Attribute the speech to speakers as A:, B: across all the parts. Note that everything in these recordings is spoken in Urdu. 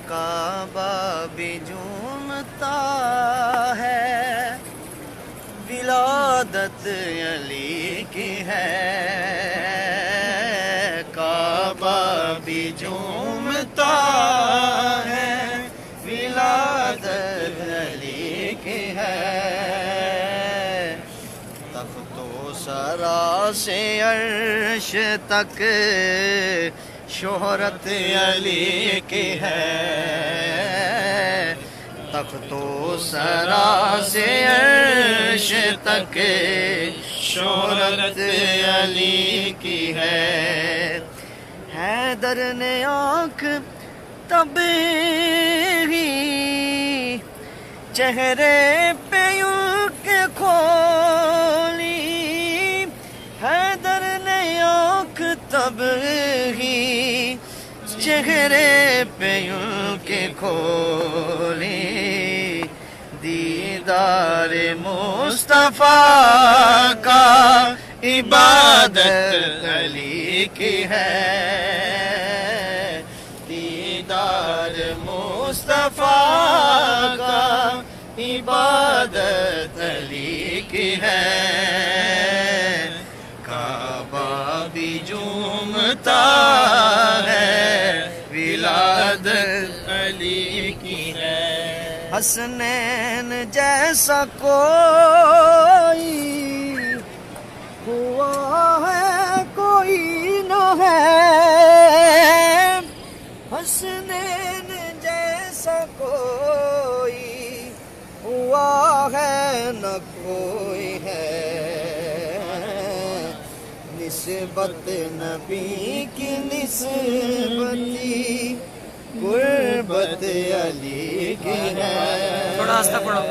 A: کعبہ بھی جھومتا ہے، ولادت علی کی ہے، کعبہ بھی جھومتا ہے، ولادت علی کی ہے، تخت و سرا سے عرش تک شہرت علی کی ہے، تخت و سرا سے عرش تک شہرت علی کی ہے، حیدر نے آنکھ تب ہی چہرے پہ یوں کے کھولی، حیدر نے آنکھ تب ہی چہرے پہ یوں کے کھولی، دیدار مصطفیٰ کا عبادت علی کی ہے، دیدار مصطفیٰ کا عبادت علی کی ہے، کعبہ بھی جھومتا ہے، ولادت علی کی ہے، حسنین جیسا کوئی ہوا ہے کوئی نہ ہے، حسنین جیسا کوئی ہوا ہے نہ کوئی ہے، نسبت نبی کی نسبتی قربت علی کی ہے،
B: تھوڑا آستہ پڑھو،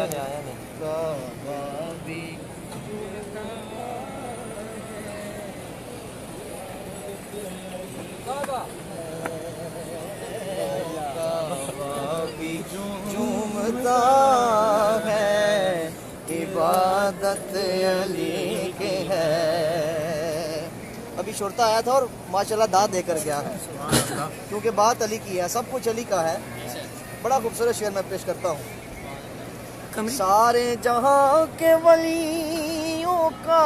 A: جھومتا ہے، عبادت علی کی ہے۔ ابھی شرطہ آیا تھا اور ماشاءاللہ داد دے کر گیا ہے، کیونکہ بات علی کی ہے، سب کچھ علی کا ہے۔ بڑا خوبصورت شعر میں پیش کرتا ہوں، سارے جہاں کے ولیوں کا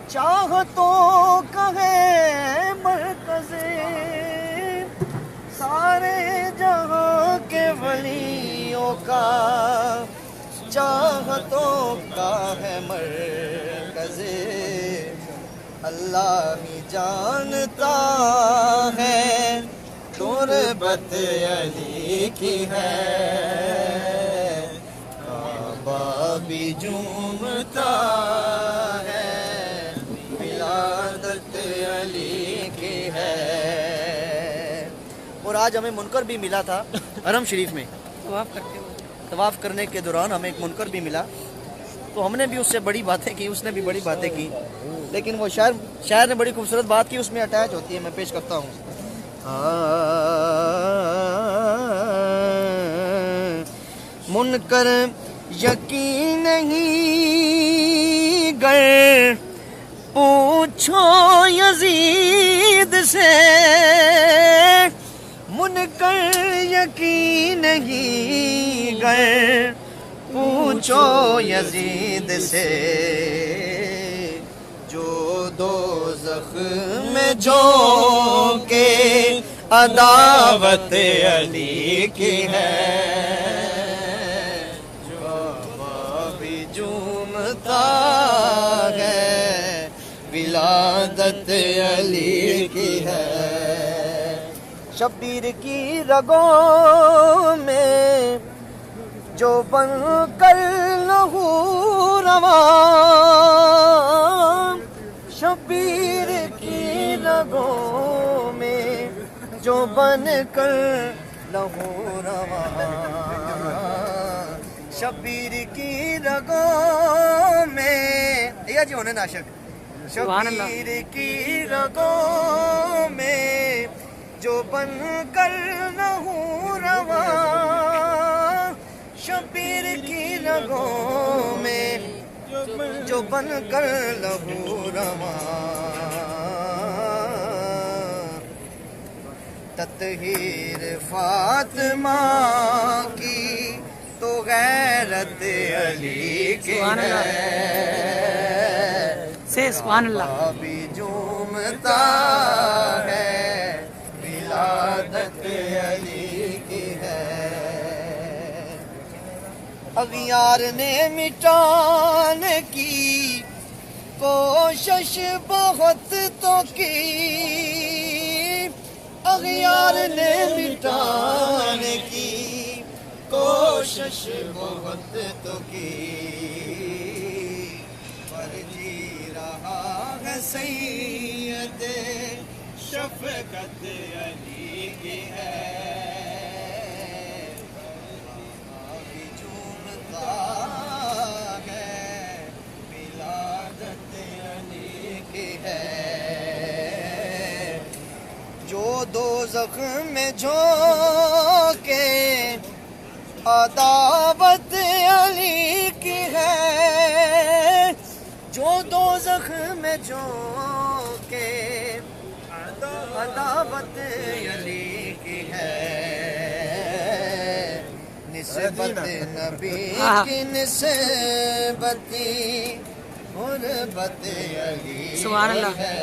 A: چاہتوں کا ہے مرکز، سارے جہاں کے ولیوں کا چاہتوں کا ہے مرکز، اللہ ہی جانتا ہے تربت علی کی ہے، کعبہ بھی جھومتا ہے، ولادت علی کی ہے۔ اور آج ہمیں منکر بھی ملا تھا حرم شریف میں، طواف کرنے کے دوران ہمیں ایک منکر بھی ملا، تو ہم نے بھی اس سے بڑی باتیں کی، اس نے بھی بڑی باتیں کی، لیکن وہ شاعر نے بڑی خوبصورت بات کی، اس میں اٹیچ ہوتی ہے، میں پیش کرتا ہوں۔ منکر یقین نہیں گر پوچھو یزید سے، منکر یقین نہیں گر پوچھو یزید سے، جو دوزخ میں جھونکے عداوت علی کی ہے، کعبہ بھی جھومتا ہے، ولادت علی کی ہے، شبیر کی رگوں میں جو بن کر لہو رواں، شبیر کی رگوں میں جو بن کر لہو رواں، شبیر کی رگوں میں یا جی ہونے ناشک، شبیر کی رگوں میں جو بن کر لہو رواں، شبیر کی رگوں میں جو بن کر لہو رواں، تطہیر فاطمہ کی تو غیرت علی کی ہے،
B: سبحان اللہ
A: بھی جھومتا ہے ولادت علی کی ہے۔ اغیار نے مٹانے کی کوشش بہت تو کی، اغیار نے مٹانے کی کوشش بہت تو کی، پر جی رہا ہے سید شفقت علی کی ہے، بھی جھومتا ہے ولادت علی کی ہے۔ جو دوزخ میں جھونکے عداوت علی کی ہے، جو دوزخ میں جھونکے عداوت علی کی ہے، نسبت نبی کی نسبتی غربت علی
B: سبحان اللہ
A: ہے،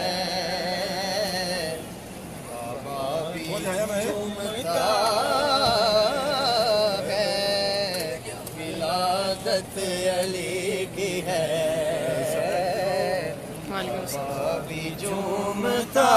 A: بابا بھی جھومتا ہے ولادت علی کی ہے، بابا بھی جھومتا